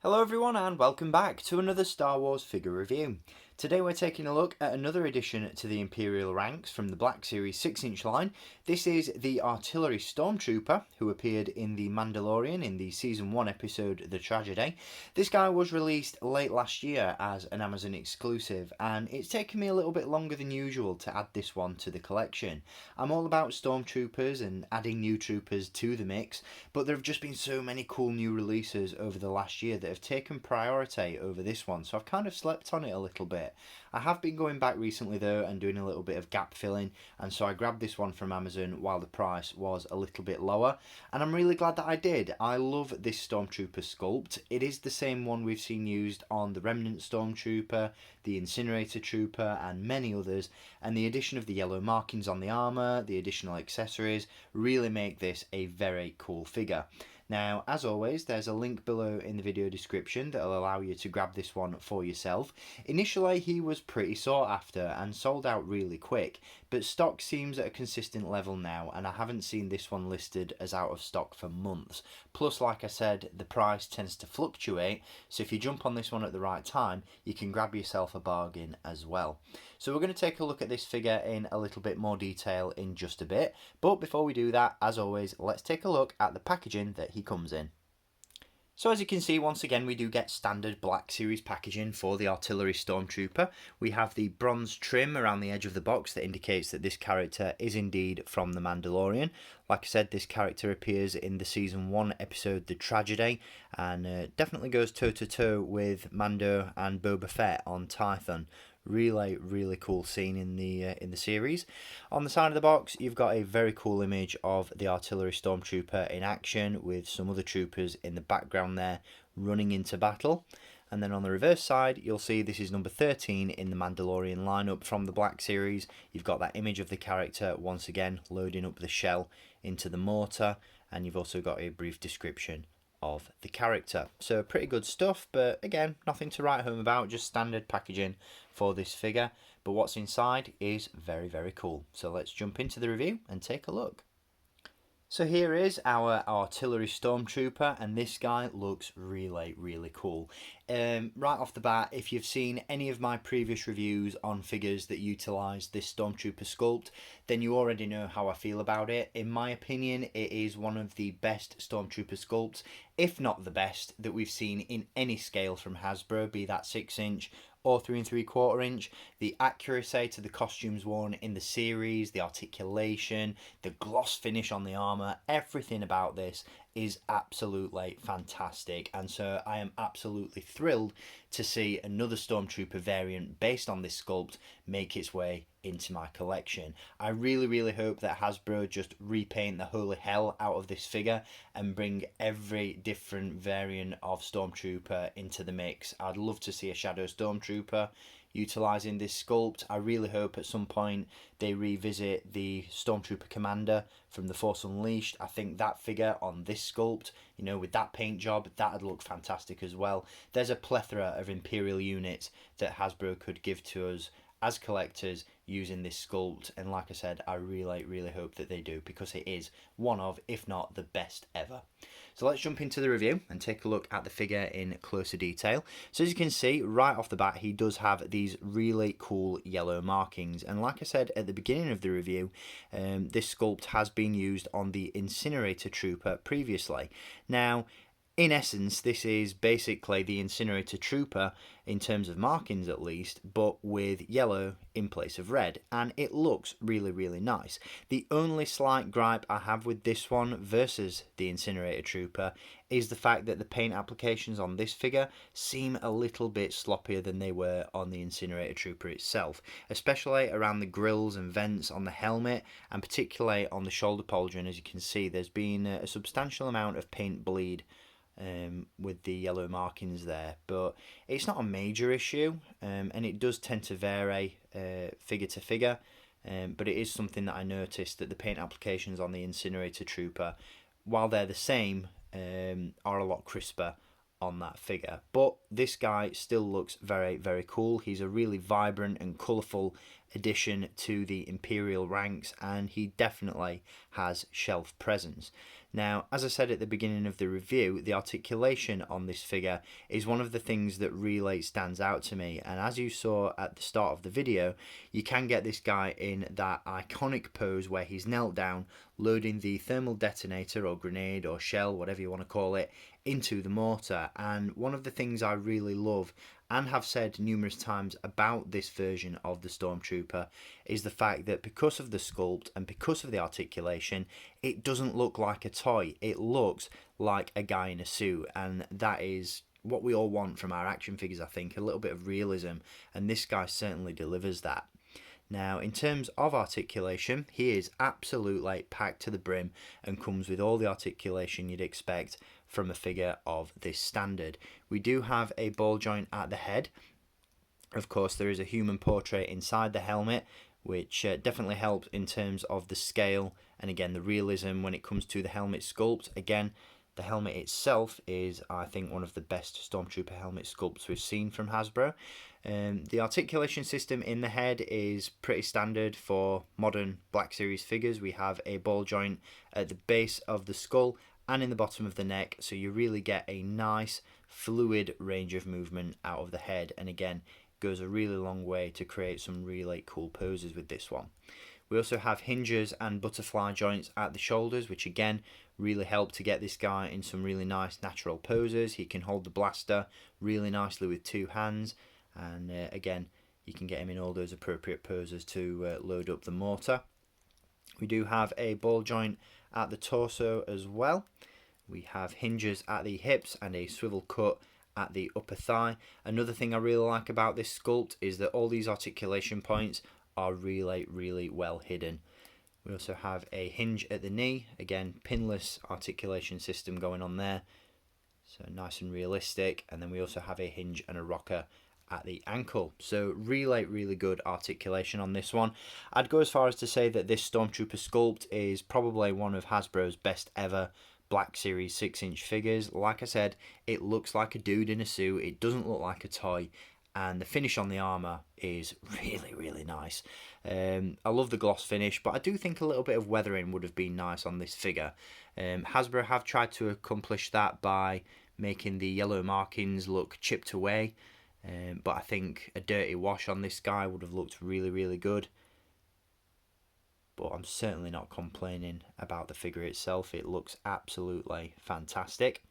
Hello everyone and welcome back to another Star Wars figure review. Today we're taking a look at another addition to the Imperial ranks from the Black Series 6-inch line. This is the Artillery Stormtrooper, who appeared in the Mandalorian in the Season 1 episode The Tragedy. This guy was released late last year as an Amazon exclusive, and it's taken me a little bit longer than usual to add this one to the collection. I'm all about Stormtroopers and adding new troopers to the mix, but there have just been so many cool new releases over the last year that have taken priority over this one, so I've kind of slept on it a little bit. I have been going back recently though and doing a little bit of gap filling, and so I grabbed this one from Amazon while the price was a little bit lower, and I'm really glad that I did. I love this Stormtrooper sculpt. It is the same one we've seen used on the Remnant Stormtrooper, the Incinerator Trooper and many others, and the addition of the yellow markings on the armour, the additional accessories, really make this a very cool figure. Now, as always, there's a link below in the video description that will allow you to grab this one for yourself. Initially, he was pretty sought after and sold out really quick, but stock seems at a consistent level now, and I haven't seen this one listed as out of stock for months. Plus, like I said, the price tends to fluctuate, so if you jump on this one at the right time, you can grab yourself a bargain as well. So we're going to take a look at this figure in a little bit more detail in just a bit, but before we do that, as always, let's take a look at the packaging that he comes in. So as you can see, once again, we do get standard Black Series packaging for the Artillery Stormtrooper. We have the bronze trim around the edge of the box that indicates that this character is indeed from the Mandalorian. Like I said, this character appears in the Season 1 episode The Tragedy, and definitely goes toe-to-toe with Mando and Boba Fett on Tython. Really cool scene in the series. On the side of the box, you've got a very cool image of the Artillery Stormtrooper in action with some other troopers in the background there running into battle. And then on the reverse side, you'll see this is number 13 in the Mandalorian lineup from the Black Series. You've got that image of the character once again loading up the shell into the mortar, and you've also got a brief description of the character. So pretty good stuff, but again, nothing to write home about, just standard packaging for this figure. But what's inside is very cool. So let's jump into the review and take a look. So here is our Artillery Stormtrooper, and this guy looks really cool. Right off the bat, if you've seen any of my previous reviews on figures that utilise this Stormtrooper sculpt, then you already know how I feel about it. In my opinion, it is one of the best Stormtrooper sculpts, if not the best, that we've seen in any scale from Hasbro, be that 6-inch or 3 3/4 inch. The accuracy to the costumes worn in the series, the articulation, the gloss finish on the armour, everything about this is absolutely fantastic, and so I am absolutely thrilled to see another Stormtrooper variant based on this sculpt make its way into my collection. I really hope that Hasbro just repaint the holy hell out of this figure and bring every different variant of Stormtrooper into the mix. I'd love to see a Shadow Stormtrooper utilising this sculpt. I really hope at some point they revisit the Stormtrooper Commander from The Force Unleashed. I think that figure on this sculpt, you know, with that paint job, that'd look fantastic as well. There's a plethora of Imperial units that Hasbro could give to us as collectors using this sculpt, and like I said, I really hope that they do, because it is one of, if not the best ever. So let's jump into the review and take a look at the figure in closer detail. So as you can see right off the bat, he does have these really cool yellow markings, and like I said at the beginning of the review, this sculpt has been used on the Incinerator Trooper previously. Now, in essence, this is basically the Incinerator Trooper, in terms of markings at least, but with yellow in place of red, and it looks really nice. The only slight gripe I have with this one versus the Incinerator Trooper is the fact that the paint applications on this figure seem a little bit sloppier than they were on the Incinerator Trooper itself, especially around the grills and vents on the helmet, and particularly on the shoulder pauldron. As you can see, there's been a substantial amount of paint bleed with the yellow markings there, but it's not a major issue, and it does tend to vary figure to figure, but it is something that I noticed, that the paint applications on the Incinerator Trooper, while they're the same, are a lot crisper on that figure. But this guy still looks very, very cool. He's a really vibrant and colourful addition to the Imperial ranks, and he definitely has shelf presence. Now, as I said at the beginning of the review, the articulation on this figure is one of the things that really stands out to me, and as you saw at the start of the video, you can get this guy in that iconic pose where he's knelt down, loading the thermal detonator or grenade or shell, whatever you want to call it, into the mortar. And one of the things I really love and have said numerous times about this version of the Stormtrooper is the fact that because of the sculpt and because of the articulation, it doesn't look like a toy. It looks like a guy in a suit, and that is what we all want from our action figures, I think, a little bit of realism, and this guy certainly delivers that. Now, in terms of articulation, he is absolutely packed to the brim and comes with all the articulation you'd expect from a figure of this standard. We do have a ball joint at the head. Of course, there is a human portrait inside the helmet, which definitely helps in terms of the scale and, again, the realism when it comes to the helmet sculpt. Again, the helmet itself is, I think, one of the best Stormtrooper helmet sculpts we've seen from Hasbro. The articulation system in the head is pretty standard for modern Black Series figures. We have a ball joint at the base of the skull and in the bottom of the neck, so you really get a nice fluid range of movement out of the head, and again, goes a really long way to create some really cool poses with this one. We also have hinges and butterfly joints at the shoulders, which again really help to get this guy in some really nice natural poses. He can hold the blaster really nicely with two hands, and again, you can get him in all those appropriate poses to load up the mortar. We do have a ball joint at the torso as well. We have hinges at the hips and a swivel cut at the upper thigh. Another thing I really like about this sculpt is that all these articulation points are really well hidden. We also have a hinge at the knee, again pinless articulation system going on there, so nice and realistic. And then we also have a hinge and a rocker at the ankle, so really good articulation on this one. I'd go as far as to say that this Stormtrooper sculpt is probably one of Hasbro's best ever Black Series 6-inch figures. Like I said, it looks like a dude in a suit, it doesn't look like a toy, and the finish on the armour is really nice. I love the gloss finish, but I do think a little bit of weathering would have been nice on this figure. Hasbro have tried to accomplish that by making the yellow markings look chipped away, but I think a dirty wash on this guy would have looked really good. But I'm certainly not complaining about the figure itself. It looks absolutely fantastic.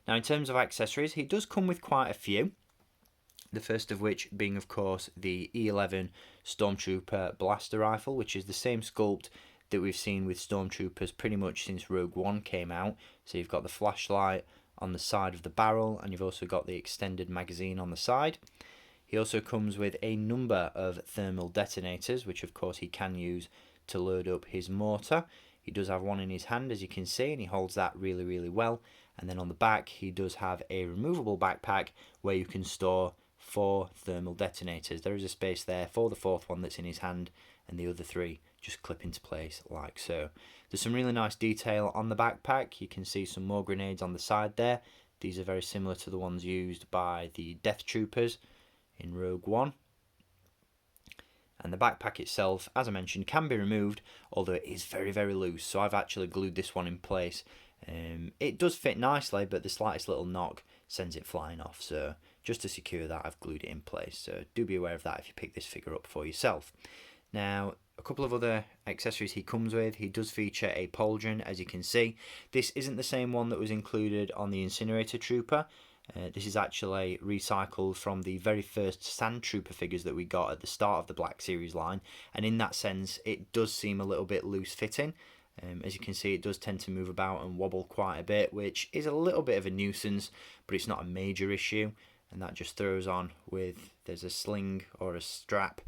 Now, in terms of accessories, he does come with quite a few. The first of which being, of course, the E11 Stormtrooper blaster rifle, which is the same sculpt that we've seen with Stormtroopers pretty much since Rogue One came out. So you've got the flashlight on the side of the barrel, and you've also got the extended magazine on the side. He also comes with a number of thermal detonators, which of course he can use to load up his mortar. He does have one in his hand, as you can see, and he holds that really well. And then on the back, he does have a removable backpack where you can store 4 thermal detonators. There is a space there for the 4th one that's in his hand, and the other 3 just clip into place like so. There's some really nice detail on the backpack. You can see some more grenades on the side there. These are very similar to the ones used by the Death Troopers in Rogue One. And the backpack itself, as I mentioned, can be removed, although it is very loose, so I've actually glued this one in place. It does fit nicely, but the slightest little knock sends it flying off, so just to secure that, I've glued it in place. So do be aware of that if you pick this figure up for yourself. Now, a couple of other accessories he comes with. He does feature a pauldron, as you can see. This isn't the same one that was included on the Incinerator Trooper. This is actually recycled from the very first Sand Trooper figures that we got at the start of the Black Series line, and in that sense it does seem a little bit loose fitting. As you can see, it does tend to move about and wobble quite a bit, which is a little bit of a nuisance, but it's not a major issue. And that just throws on with, there's a sling or a strap,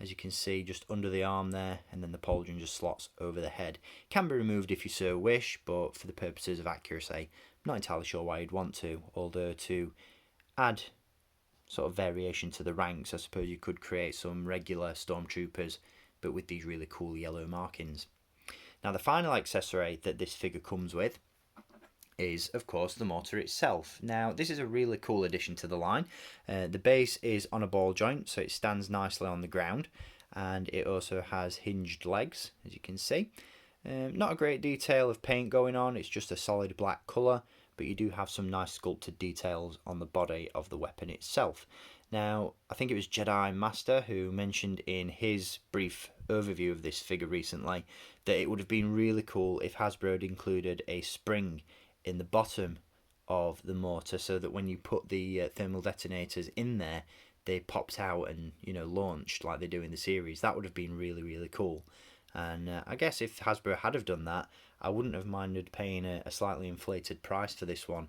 as you can see, just under the arm there, and then the pauldron just slots over the head. Can be removed if you so wish, but for the purposes of accuracy, I'm not entirely sure why you'd want to, although to add sort of variation to the ranks, I suppose you could create some regular Stormtroopers, but with these really cool yellow markings. Now, the final accessory that this figure comes with is, of course, the mortar itself. Now, this is a really cool addition to the line. The base is on a ball joint, so it stands nicely on the ground, and it also has hinged legs, as you can see. Not a great detail of paint going on, it's just a solid black colour, but you do have some nice sculpted details on the body of the weapon itself. Now, I think it was Jedi Master who mentioned in his brief overview of this figure recently that it would have been really cool if Hasbro had included a spring in the bottom of the mortar, so that when you put the thermal detonators in there, they popped out and, you know, launched like they do in the series. That would have been really, really cool. And I guess if Hasbro had have done that, I wouldn't have minded paying a slightly inflated price for this one,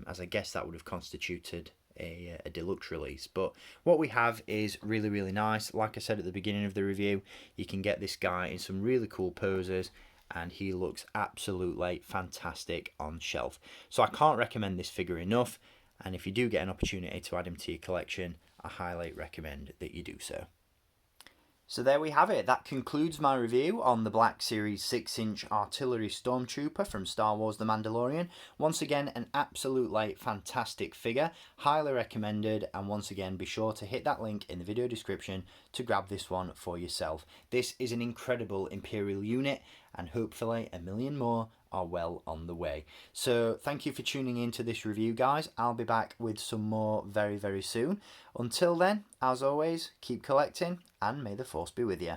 as I guess that would have constituted a deluxe release. But what we have is really, really nice. Like I said at the beginning of the review, you can get this guy in some really cool poses, and he looks absolutely fantastic on shelf. So I can't recommend this figure enough, and if you do get an opportunity to add him to your collection, I highly recommend that you do so. So there we have it. That concludes my review on the Black Series 6-inch Artillery Stormtrooper from Star Wars The Mandalorian. Once again, an absolutely fantastic figure. Highly recommended. And once again, be sure to hit that link in the video description to grab this one for yourself. This is an incredible Imperial unit, and hopefully a million more are well on the way. So thank you for tuning in to this review, guys. I'll be back with some more very, very soon. Until then, as always, keep collecting, and may the Force be with you.